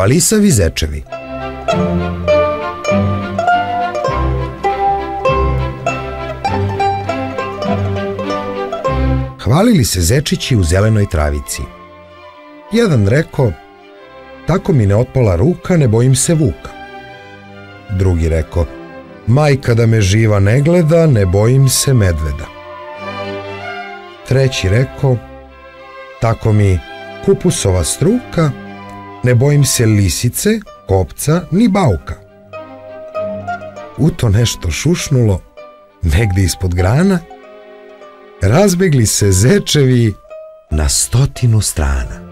Hvalisavi zečevi. Hvalili se zečići u zelenoj travici. Jedan reko, tako mi ne otpala ruka, ne bojim se vuka. Drugi reko, majka da me živa ne gleda, ne bojim se medveda. Treći reko, tako mi kupusova struka, ne bojim se lisice, kopca ni bauka. U to nešto šušnulo, negde ispod grana, razbegli se zečevi na 100 strana.